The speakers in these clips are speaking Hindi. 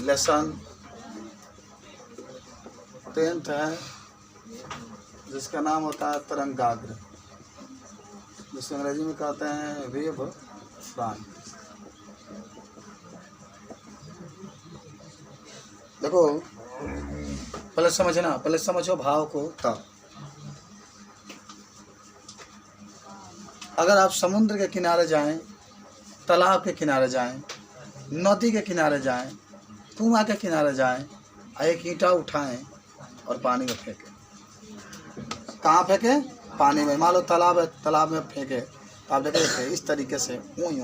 लेसन 10th है जिसका नाम होता है तरंगाग्र, जिसे अंग्रेजी में कहते हैं वेव फ्रंट। देखो पहले समझो भाव को। तब अगर आप समुद्र के किनारे जाएं, तालाब के किनारे जाएं, नदी के किनारे जाएं, कुआं के किनारे जाएं, एक ईंटा उठाएं और पानी में फेंकें। कहाँ फेंके? पानी में। मान लो तालाब है, तालाब में फेंके तो आप देखेंगे इस तरीके से सोई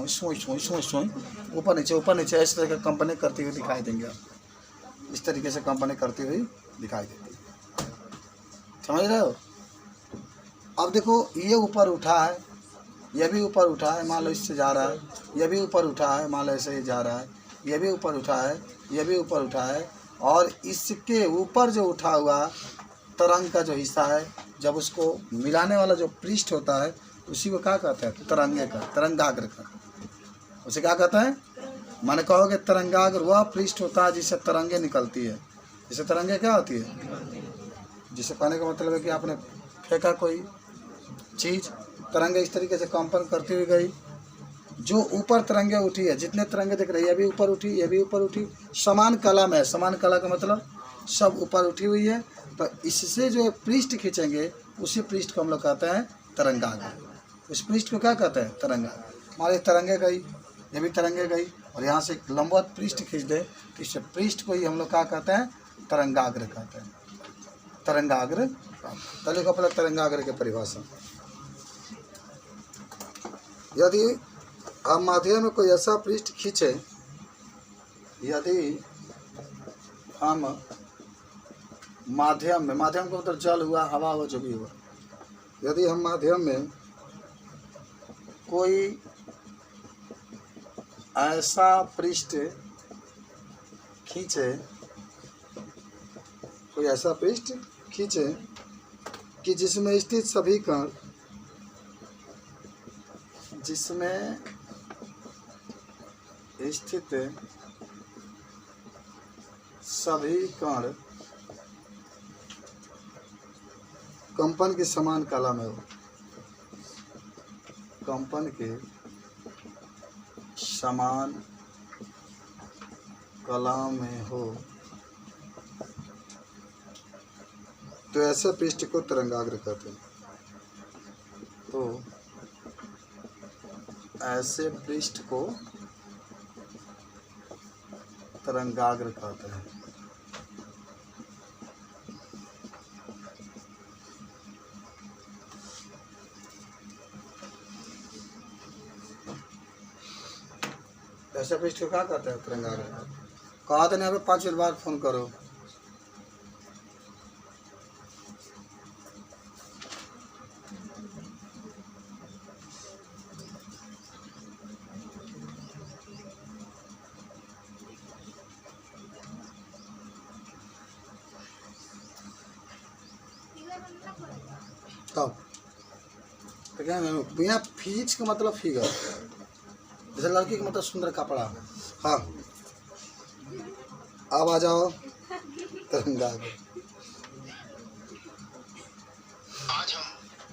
ऊपर नीचे इस तरह की कंपनी करती हुई दिखाई देंगे। इस तरीके से कंपनी करती हुई दिखाई देती है। समझ रहे हो? अब देखो ये ऊपर उठा है, ये भी ऊपर उठा है, मान लो इससे जा रहा है, ये भी ऊपर उठा है, मान लो ऐसे ही जा रहा है, ये भी ऊपर उठा है, ये भी ऊपर उठा है, और इसके ऊपर जो उठा हुआ तरंग का जो हिस्सा है, जब उसको मिलाने वाला जो पृष्ठ होता है उसी को क्या कहते हैं? तरंगे का, तरंगाग्र का। उसे क्या कहते हैं? माने कहोगे तरंगाग्र वह पृष्ठ होता है जिससे तरंगे निकलती है। जिससे तरंगे क्या होती है? जिसे कहने का मतलब है कि आपने फेंका कोई चीज़, तरंगे इस तरीके से कंपन करती हुई गई, जो ऊपर तरंगे उठी है, जितने तरंगे दिख रही है, ये भी ऊपर उठी, ये भी ऊपर उठी, समान कला में। समान कला का मतलब सब ऊपर उठी हुई है। तो इससे जो पृष्ठ खींचेंगे उसी पृष्ठ को हम लोग कहते हैं तरंगाग्र। उस पृष्ठ को क्या कहते हैं? तरंगाग्र। हमारे तरंगे गई, ये भी तरंगे गई, और यहाँ से एक लंबवत पृष्ठ खींच दे तो इस पृष्ठ को ही हम लोग क्या कहते हैं? तरंगाग्र कहते हैं। तरंगाग्र। पहले को अपना तरंगाग्र की परिभाषा। यदि हम माध्यम में कोई ऐसा पृष्ठ खींचे, यदि हम माध्यम का मतलब जल हुआ, हवा हुआ, जो भी हुआ, यदि हम माध्यम में कोई ऐसा पृष्ठ खींचे, कि जिसमें स्थित सभी कण, कंपन की समान कला में हो, कंपन के समान कला में हो, तो ऐसे पृष्ठ को तरंगाग्र कहते हैं। तो ऐसे पृष्ठ को तरंगाग्र कहते हैं। ऐसे पृष्ठ को क्या कहते हैं? तरंगाग्र। कहा था नहीं, अभी 5 मिनट बाद फोन करो। तब तो क्या बिना फिजिक्स का मतलब फिगर, जैसे लड़की का मतलब सुंदर कपड़ा। हाँ, अब आ जाओ तरंगाग्र। आज हम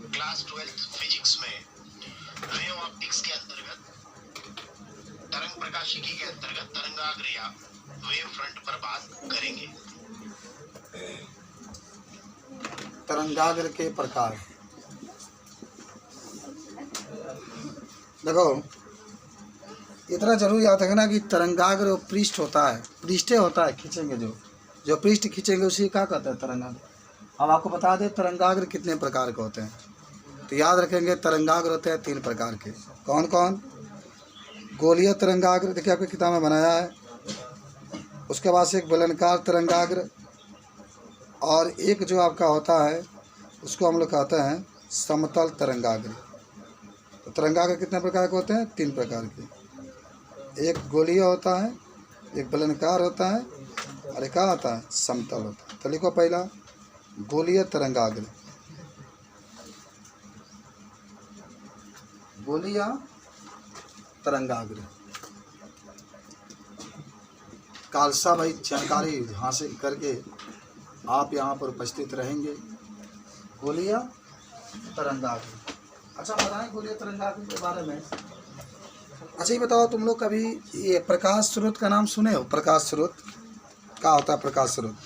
क्लास 12 फिजिक्स में वेव ऑप्टिक्स के अंतर्गत तरंग प्रकाशिकी के अंतर्गत तरंगाग्र या वेव फ्रंट पर बात करेंगे। तरंगाग्र के प्रकार। देखो इतना जरूर याद रखना कि तरंगाग्र पृष्ठ होता है, पृष्ठे होता है, खींचेंगे जो पृष्ठ खींचेंगे उसी क्या कहते हैं? तरंगाग्र। अब आपको बता दें तरंगाग्र कितने प्रकार के होते हैं, तो याद रखेंगे तरंगाग्र होते हैं 3 प्रकार के। कौन कौन? गोलीय तरंगाग्र, देखिए आपकी किताब में बनाया है। उसके बाद से एक बेलनाकार तरंगाग्र, और एक जो आपका होता है उसको हम लोग कहते हैं समतल तरंगाग्र। तो तरंगाग्र कितने प्रकार के होते हैं? 3 प्रकार के। एक गोलीय होता है, एक बेलनाकार होता है, और एक होता है समतल होता है। तो लिखो पहला गोलीय तरंगाग्र। गोलीय तरंगाग्र खालसा भाई जानकारी हासिल करके आप यहाँ पर उपस्थित रहेंगे। गोलियां तरंगाग्र। अच्छा बताएं गोलियां तरंगाग्र के बारे में। अच्छा ये बताओ तुम लोग कभी ये प्रकाश स्रोत का नाम सुने हो? प्रकाश स्रोत क्या होता है? प्रकाश स्रोत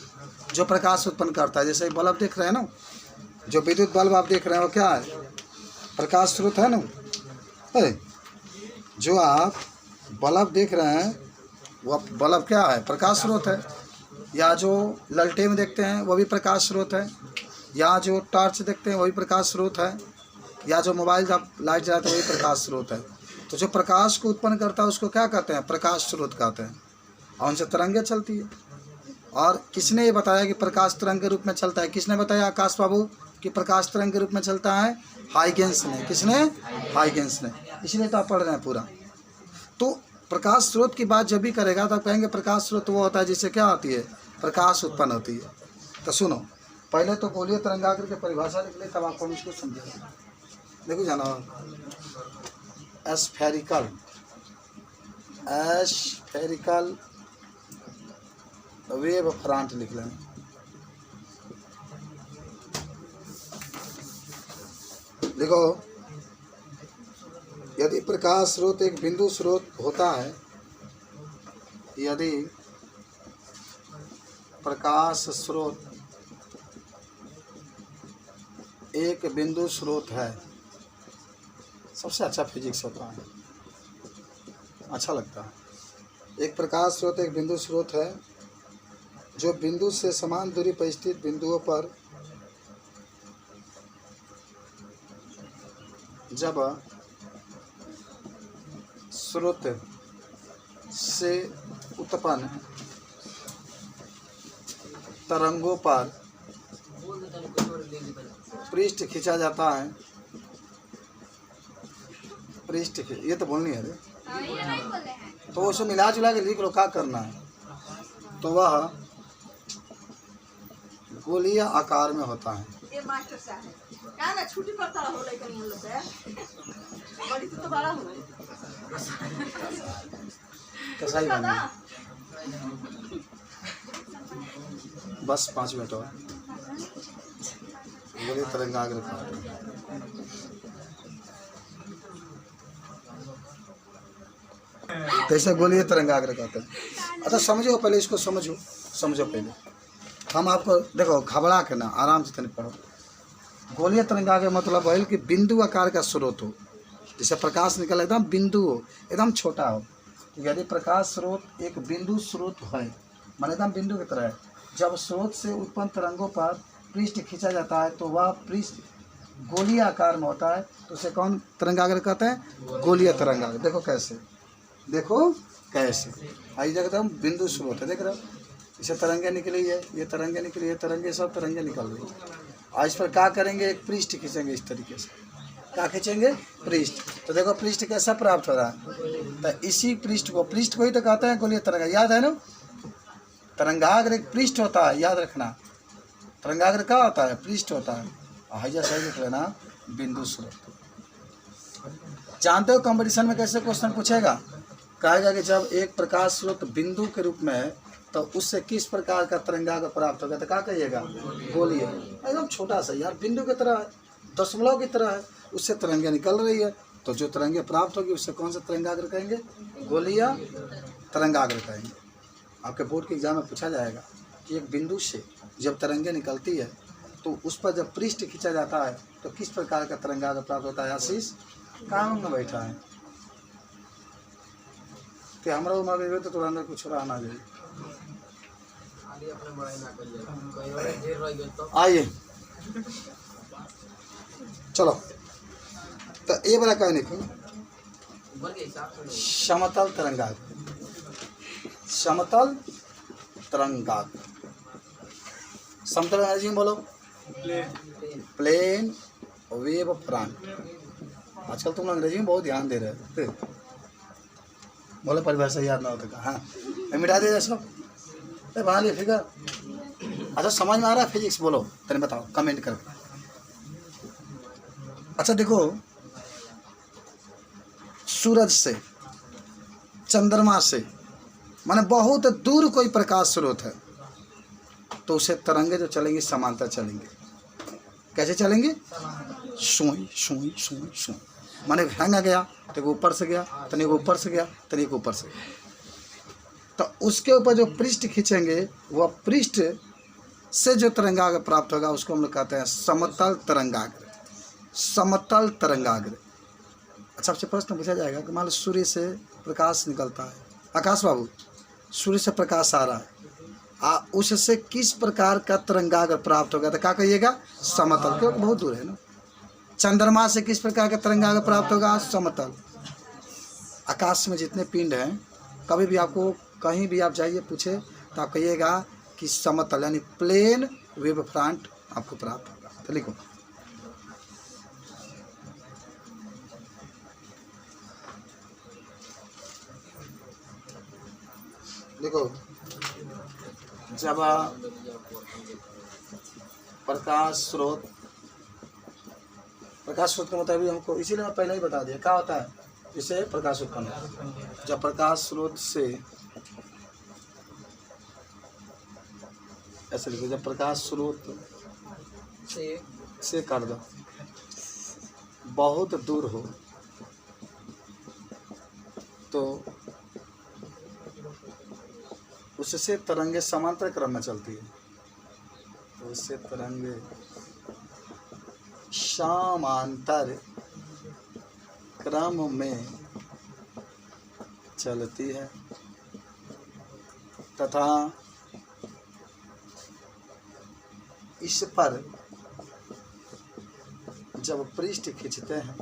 जो प्रकाश उत्पन्न करता है, जैसे बल्ब देख रहे हैं ना, जो विद्युत बल्ब आप देख रहे हैं वो क्या है? प्रकाश स्रोत है ना। जो आप बल्ब देख रहे हैं वो बल्ब क्या है? प्रकाश स्रोत है। या जो ललटेन देखते हैं वो भी प्रकाश स्रोत है। या जो टॉर्च देखते हैं वही प्रकाश स्रोत है। या जो मोबाइल आप लाइट जलाते हैं वही प्रकाश स्रोत है। तो जो प्रकाश को उत्पन्न करता है उसको क्या कहते हैं? प्रकाश स्रोत कहते हैं। और उनसे तरंगें चलती है। और किसने ये बताया कि प्रकाश तरंग के रूप में चलता है? किसने बताया आकाश बाबू कि प्रकाश तरंग के रूप में चलता है? हाइगेंस ने। किसने? हाइगेंस ने। इसलिए तो आप पढ़ रहे हैं पूरा। तो प्रकाश स्रोत की बात जब भी करेगा तो आप कहेंगे प्रकाश स्रोत वो होता है जिससे क्या होती है? प्रकाश उत्पन्न होती है। तो सुनो, पहले तो गोलीय तरंगाग्र की परिभाषा लिख ले, तब आपको हम इसको समझेंगे। देखो जाना, एस्फेरिकल वेव फ्रंट लिख लेना। देखो, यदि प्रकाश स्रोत एक बिंदु स्रोत होता है, यदि प्रकाश स्रोत एक बिंदु स्रोत है, सबसे अच्छा फिजिक्स होता है, अच्छा लगता है। एक प्रकाश स्रोत एक बिंदु स्रोत है जो बिंदु से समान दूरी पर स्थित बिंदुओं पर जब स्रोत से उत्पन्न तरंगों पर पृष्ठ खींचा जाता है, पृष्ठ ये तो बोलनी है रे, तो उसे मिला जुला के लिख लो, क्या करना है। तो वह गोलीय आकार में होता है। ये मास्टर साहब क्या ना छुट्टी पड़ता हो लेकिन हम लोग से बड़ी तो बड़ा हो कैसा ही बना बस 5 मिनट और गोलीय तरंगाग्र का। कैसे गोलीय तरंगाग्र कहते हैं। अच्छा समझो पहले, इसको समझो पहले। हम आपको देखो, घबरा के ना, आराम से तनिक पढ़ो। गोलीय तरंगाग्र मतलब है कि बिंदु आकार का स्रोत हो, जैसे प्रकाश निकल एकदम बिंदु हो, एकदम छोटा हो। यदि प्रकाश स्रोत एक बिंदु स्रोत है, मान एकदम बिंदु की तरह है, जब स्रोत से उत्पन्न तरंगों पर पृष्ठ खींचा जाता है तो वह पृष्ठ गोलीय आकार में होता है। तो उसे कौन तरंगाग्र कहते हैं? गोलीय तरंगाग्र। देखो कैसे, देखो कैसे, आई जगह एकदम बिंदु स्रोत है, देख रहे हो, इसे तरंगे निकली है, ये तरंगे निकली है, तरंगे सब तरंगे निकल रही है। आज पर क्या करेंगे? एक पृष्ठ खींचेंगे इस तरीके से। क्या खींचेंगे? पृष्ठ। तो देखो पृष्ठ कैसा प्राप्त हो रहा है, तो इसी पृष्ठ को ही तो कहते हैं गोलीय तरंग। याद है ना, तरंगाग्र एक पृष्ठ होता है, याद रखना। तरंगाग्र क्या होता है? पृष्ठ होता है। हाइजा सही लिख लेना, बिंदु स्रोत। जानते हो कंपटीशन में कैसे क्वेश्चन पूछेगा? कहेगा कि जब एक प्रकाश स्रोत बिंदु के रूप में है तो उससे किस प्रकार का तरंगाग्र प्राप्त होगा? तो क्या कहिएगा? गोलीय। एकदम छोटा सा यार, बिंदु की तरह है, दशमलव की तरह है, उससे तरंगे निकल रही है। तो जो तरंगे प्राप्त होगी उससे कौन सा तरंगाग्र कहेंगे? गोलीय तरंगाग्र कहेंगे। आपके बोर्ड के एग्जाम में पूछा जाएगा कि एक बिंदु से जब तरंगे निकलती है तो उस पर जब पृष्ठ खींचा जाता है तो किस प्रकार का तरंगाग्र प्राप्त होता है? आशीष काम में बैठा है कि हमारा उम्र तो अंदर कुछ रहना चाहिए। आइए चलो, तो ये बड़ा कह नहीं, समतल तरंगाग्र। समतल तरंगाग्र, समतल एनर्जी बोलो, प्लेन वेव फ्रंट। आजकल तुम अंग्रेजी में बहुत ध्यान दे रहे हो, बोले परिभाषा याद ना होता। हाँ मिटा दे सब, बना लिया फिगर। अच्छा समझ में आ रहा है फिजिक्स? बोलो तेरे बताओ कमेंट करके। अच्छा देखो, सूरज से, चंद्रमा से माने बहुत दूर कोई प्रकाश स्रोत है तो उसे तरंगे जो चलेंगी समांतर चलेंगे। कैसे चलेंगे? सुई सुई सुई सुई, माने हैंग गया तो ऊपर से गया, तनिक ऊपर से गया, तनिक ऊपर से गया, तो उसके ऊपर जो पृष्ठ खींचेंगे वह पृष्ठ से जो तरंगाग्र प्राप्त होगा उसको हम लोग कहते हैं समतल तरंगाग्र। समतल तरंगाग्र। अच्छा, आपसे प्रश्न पूछा जाएगा कि मान लो सूर्य से प्रकाश निकलता है, आकाश बाबू सूर्य से प्रकाश आ रहा है, उससे किस प्रकार का तरंगाग्र प्राप्त होगा? तो क्या कहिएगा? समतल, क्योंकि बहुत दूर है ना। चंद्रमा से किस प्रकार का तरंगाग्र प्राप्त होगा? समतल। आकाश में जितने पिंड हैं, कभी भी आपको कहीं भी आप जाइए पूछे तो आप कहिएगा कि समतल यानी प्लेन वेव फ्रंट आपको प्राप्त होगा। तो लिखो, देखो जब प्रकाश स्रोत का मतलब हमको इसीलिए मैं पहले ही बता दिया क्या होता है, इसे प्रकाश उत्पन्न होता है। जब प्रकाश स्रोत से ऐसे लिखो, जब प्रकाश स्रोत से कर दो बहुत दूर हो तो उससे तरंगे समांतर क्रम में चलती है, तो उससे तरंगे समांतर क्रम में चलती है तथा इस पर जब पृष्ठ खींचते हैं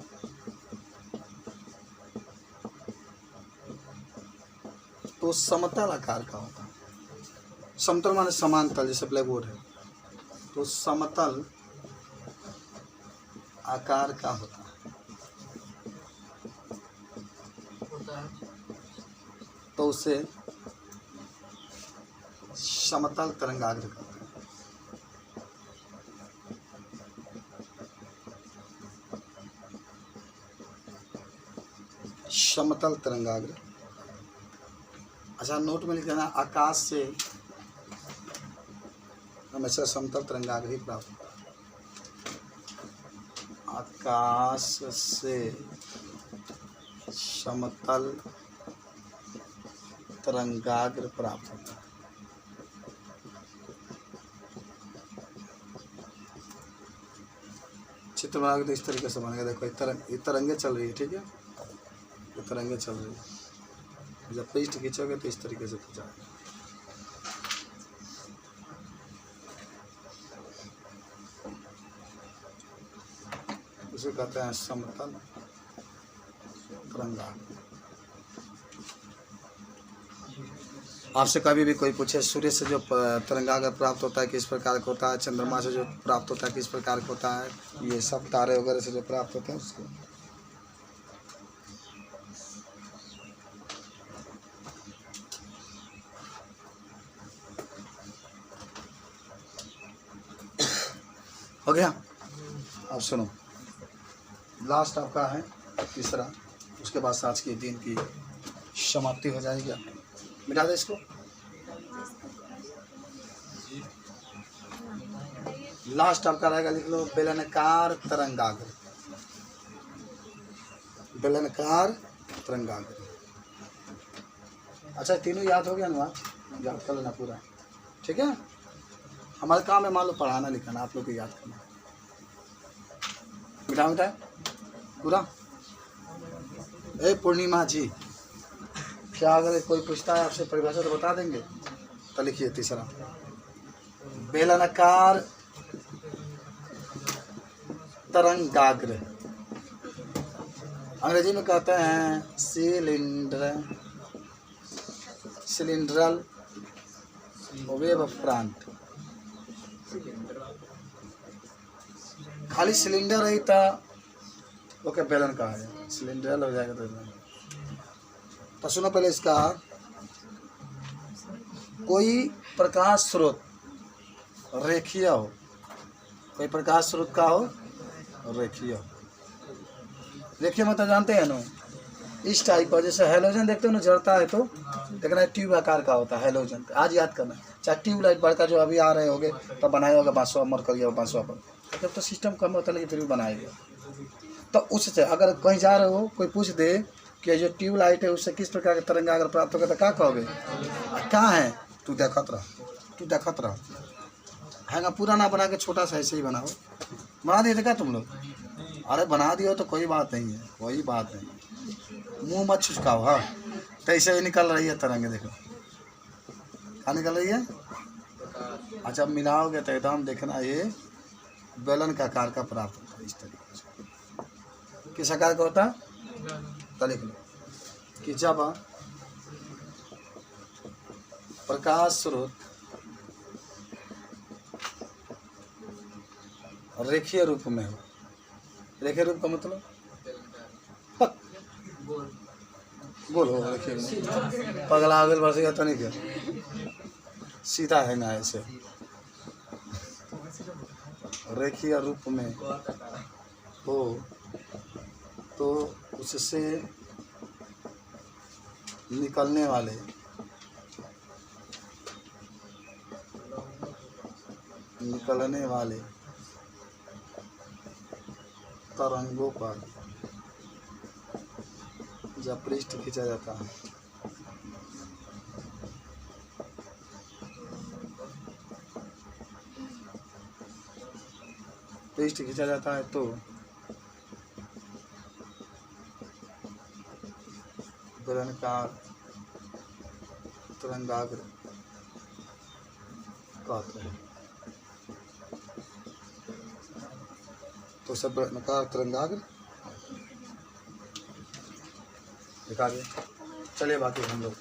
तो समतल आकार का होता है। समतल माने समांतर, जैसे ब्लैक बोर्ड है तो समतल आकार का होता है, तो उसे समतल तरंगाग्र कहते हैं। समतल तरंगाग्र। अच्छा, नोट में लिख देना, आकाश से हमेशा समतल तरंगाग्र ही प्राप्त होता है। आकाश से समतल तरंगाग्र प्राप्त होता है। चित्र बना के तो इस तरीके से बनेगा। देखो ये तरंगे चल रही है, ठीक है, ये तरंगे चल रही है। जब पृष्ठ खींचोगे तो इस तरीके से खींचा, उसे कहते हैं समतल तरंगाग्र। आपसे कभी भी कोई पूछे सूर्य से जो तरंगाग्र प्राप्त होता है किस प्रकार का होता है, चंद्रमा से जो प्राप्त होता है किस प्रकार का होता है, ये सब तारे वगैरह से जो प्राप्त होते हैं उसको हो गया। अब सुनो, लास्ट आपका है तीसरा, उसके बाद आज के दिन की समाप्ति हो जाएगी। मिटा दे इसको। लास्ट आपका रहेगा, लिख लो बेलनाकार तरंगाग्र। बेलनाकार तरंगाग्र। अच्छा, तीनों याद हो गया ना? याद कर लेना पूरा, ठीक है। हमारा काम है मान लो पढ़ाना लिखाना, आप लोग को याद करना। मिटा मिटा पूरा। पूर्णिमा जी, क्या अगर कोई पूछता है आपसे परिभाषा तो बता देंगे? तो लिखिए तीसरा, बेलनाकार तरंगाग्र। अंग्रेजी में कहते हैं सिलिंड्रल वेव फ्रंट। खाली सिलेंडर है तो ओके बेलन का है, सिलेंडरल हो जाएगा तो सुनो पहले इसका। कोई प्रकाश स्रोत रेखीय हो, कोई प्रकाश स्रोत का हो रेखीय हो। रेखीय मतलब जानते हैं ना, इस टाइप का, जैसे हेलोजन देखते हो ना जलता है तो देखना ट्यूब आकार का होता है हेलोजन, आज याद करना। चाहे ट्यूबलाइट बड़का जो अभी आ रहे होगे तब बनाया होगा 500 मरकरी और 500 पर, जब तो सिस्टम कम होता है लेकिन फिर भी बनाएगा। तो उससे अगर कहीं जा रहे हो कोई पूछ दे कि जो ट्यूबलाइट है उससे किस प्रकार के तरंगा अगर प्राप्त होगा तो क्या कहोगे? कहाँ है? तू देखत रह हैंगा, पूरा ना बना के छोटा सा ऐसे ही बनाओ। बना दिए थे क्या तुम लोग? अरे बना दियो तो कोई बात नहीं है, कोई बात नहीं, मुंह मत छुचकाओ। हाँ तो ऐसे ही निकल रही है तरंगे, देखो कहाँ निकल रही है। अच्छा अब मिलाओगे तो एकदम देखना ये बेलन का आकार का प्राप्त होता है इस तरीके से। किस आकार का होता है? तो लिख लो कि जब प्रकाश स्रोत रेखीय रूप में हो, रेखीय रूप का मतलब पक गोल हो, रेखीय रूप पगला आगे बढ़ तो नहीं क्या सीधा है ना ऐसे, रेखीय रूप में हो तो उससे निकलने वाले तरंगों पर जब पृष्ठ खींचा जाता है तो बेलनाकार तरंगाग्र कहते हैं। तो सब बेलनाकार तरंगाग्र दिखा दे। चलिए बाकी हम लोग